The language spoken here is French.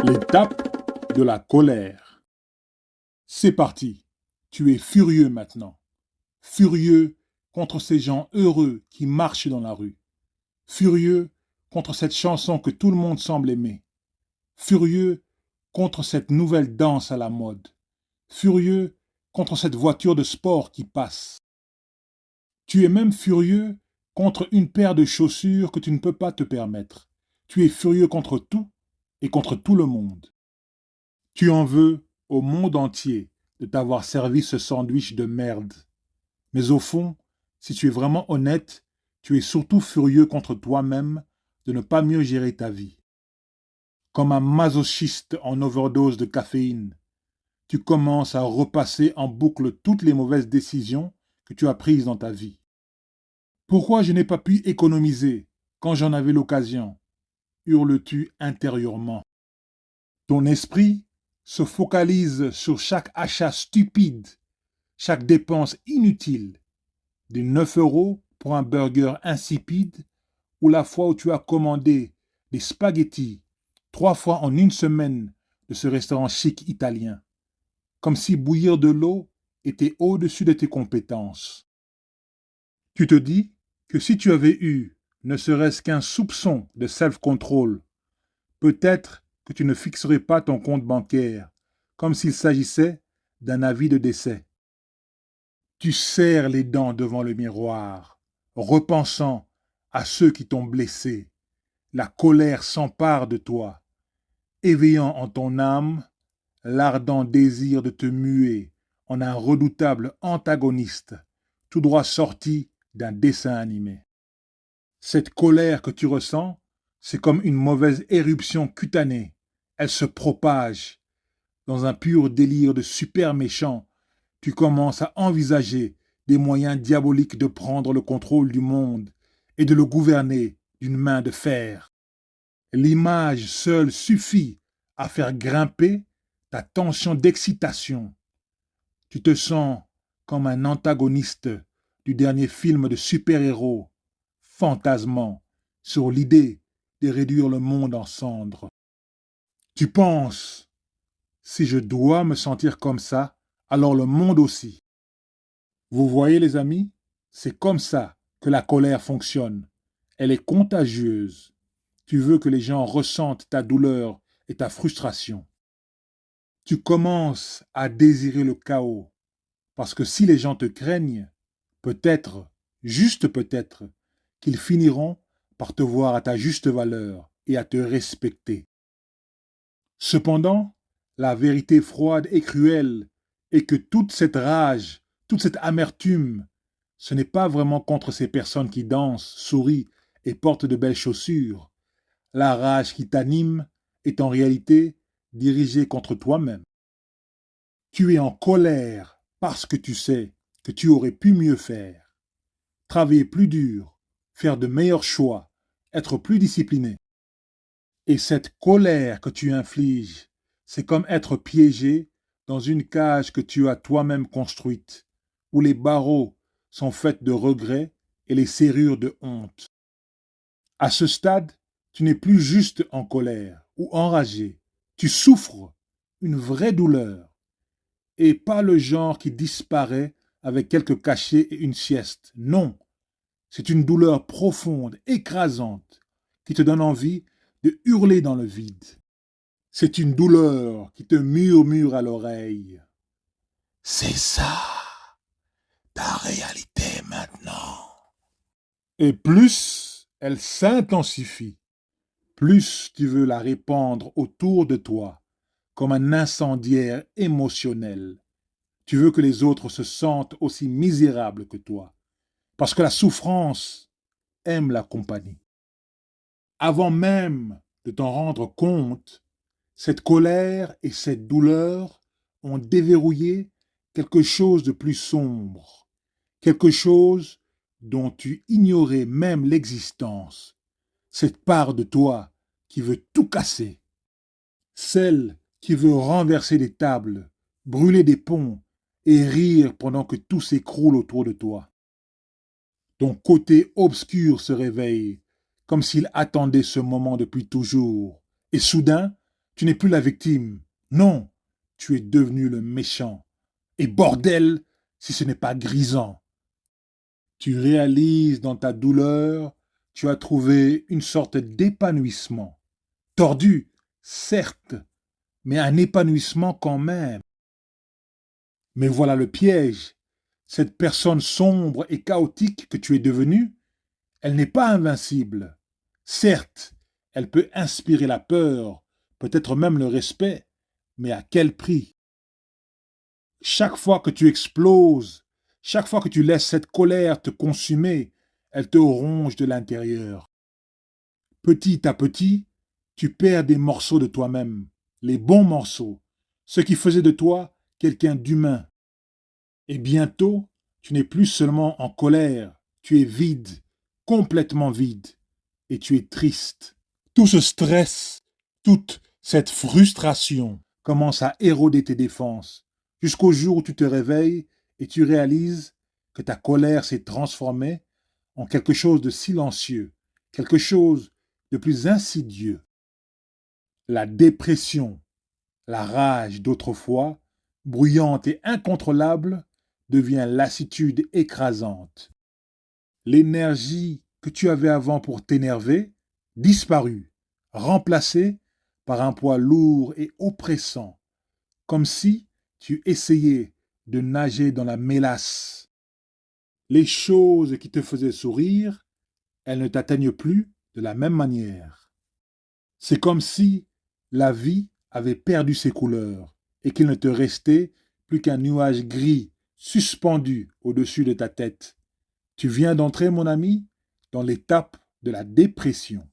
L'étape de la colère. C'est parti. Tu es furieux maintenant. Furieux contre ces gens heureux qui marchent dans la rue. Furieux contre cette chanson que tout le monde semble aimer. Furieux contre cette nouvelle danse à la mode. Furieux contre cette voiture de sport qui passe. Tu es même furieux contre une paire de chaussures que tu ne peux pas te permettre. Tu es furieux contre tout et contre tout le monde. Tu en veux au monde entier de t'avoir servi ce sandwich de merde. Mais au fond, si tu es vraiment honnête, tu es surtout furieux contre toi-même de ne pas mieux gérer ta vie. Comme un masochiste en overdose de caféine, tu commences à repasser en boucle toutes les mauvaises décisions que tu as prises dans ta vie. Pourquoi je n'ai pas pu économiser quand j'en avais l'occasion? Hurles-tu intérieurement. Ton esprit se focalise sur chaque achat stupide, chaque dépense inutile, des 9 € pour un burger insipide ou la fois où tu as commandé des spaghettis 3 fois en une semaine de ce restaurant chic italien, comme si bouillir de l'eau était au-dessus de tes compétences. Tu te dis que si tu avais eu ne serait-ce qu'un soupçon de self-control, peut-être que tu ne fixerais pas ton compte bancaire, comme s'il s'agissait d'un avis de décès. Tu serres les dents devant le miroir, repensant à ceux qui t'ont blessé. La colère s'empare de toi, éveillant en ton âme l'ardent désir de te muer en un redoutable antagoniste, tout droit sorti d'un dessin animé. Cette colère que tu ressens, c'est comme une mauvaise éruption cutanée. Elle se propage. Dans un pur délire de super méchant, tu commences à envisager des moyens diaboliques de prendre le contrôle du monde et de le gouverner d'une main de fer. L'image seule suffit à faire grimper ta tension d'excitation. Tu te sens comme un antagoniste du dernier film de super-héros, fantasmant sur l'idée de réduire le monde en cendres. Tu penses, si je dois me sentir comme ça, alors le monde aussi. Vous voyez les amis, c'est comme ça que la colère fonctionne. Elle est contagieuse. Tu veux que les gens ressentent ta douleur et ta frustration. Tu commences à désirer le chaos, parce que si les gens te craignent, peut-être, juste peut-être, qu'ils finiront par te voir à ta juste valeur et à te respecter. Cependant, la vérité froide et cruelle est que toute cette rage, toute cette amertume, ce n'est pas vraiment contre ces personnes qui dansent, sourient et portent de belles chaussures. La rage qui t'anime est en réalité dirigée contre toi-même. Tu es en colère parce que tu sais que tu aurais pu mieux faire, travailler plus dur, faire de meilleurs choix, être plus discipliné. Et cette colère que tu infliges, c'est comme être piégé dans une cage que tu as toi-même construite, où les barreaux sont faits de regrets et les serrures de honte. À ce stade, tu n'es plus juste en colère ou enragé. Tu souffres une vraie douleur et pas le genre qui disparaît avec quelques cachets et une sieste. Non, c'est une douleur profonde, écrasante, qui te donne envie de hurler dans le vide. C'est une douleur qui te murmure à l'oreille. C'est ça, ta réalité maintenant. Et plus elle s'intensifie, plus tu veux la répandre autour de toi, comme un incendiaire émotionnel. Tu veux que les autres se sentent aussi misérables que toi, parce que la souffrance aime la compagnie. Avant même de t'en rendre compte, cette colère et cette douleur ont déverrouillé quelque chose de plus sombre, quelque chose dont tu ignorais même l'existence, cette part de toi qui veut tout casser, celle qui veut renverser des tables, brûler des ponts et rire pendant que tout s'écroule autour de toi. Ton côté obscur se réveille, comme s'il attendait ce moment depuis toujours, et soudain, Tu n'es plus la victime. Non, tu es devenu le méchant. Et bordel, si ce n'est pas grisant. Tu réalises dans ta douleur, tu as trouvé une sorte d'épanouissement. Tordu, certes, mais un épanouissement quand même. Mais voilà le piège. Cette personne sombre et chaotique que tu es devenue, elle n'est pas invincible. Certes, elle peut inspirer la peur, peut-être même le respect, mais à quel prix? Chaque fois que tu exploses, chaque fois que tu laisses cette colère te consumer, elle te ronge de l'intérieur. Petit à petit, tu perds des morceaux de toi-même, les bons morceaux, ce qui faisait de toi quelqu'un d'humain. Et bientôt, tu n'es plus seulement en colère, tu es vide, complètement vide, et tu es triste. Tout ce stress, toute cette frustration commence à éroder tes défenses, jusqu'au jour où tu te réveilles et tu réalises que ta colère s'est transformée en quelque chose de silencieux, quelque chose de plus insidieux. La dépression, la rage d'autrefois, bruyante et incontrôlable, devient lassitude écrasante. L'énergie que tu avais avant pour t'énerver disparut, remplacée par un poids lourd et oppressant, comme si tu essayais de nager dans la mélasse. Les choses qui te faisaient sourire, elles ne t'atteignent plus de la même manière. C'est comme si la vie avait perdu ses couleurs et qu'il ne te restait plus qu'un nuage gris suspendu au-dessus de ta tête. Tu viens d'entrer, mon ami, dans l'étape de la dépression.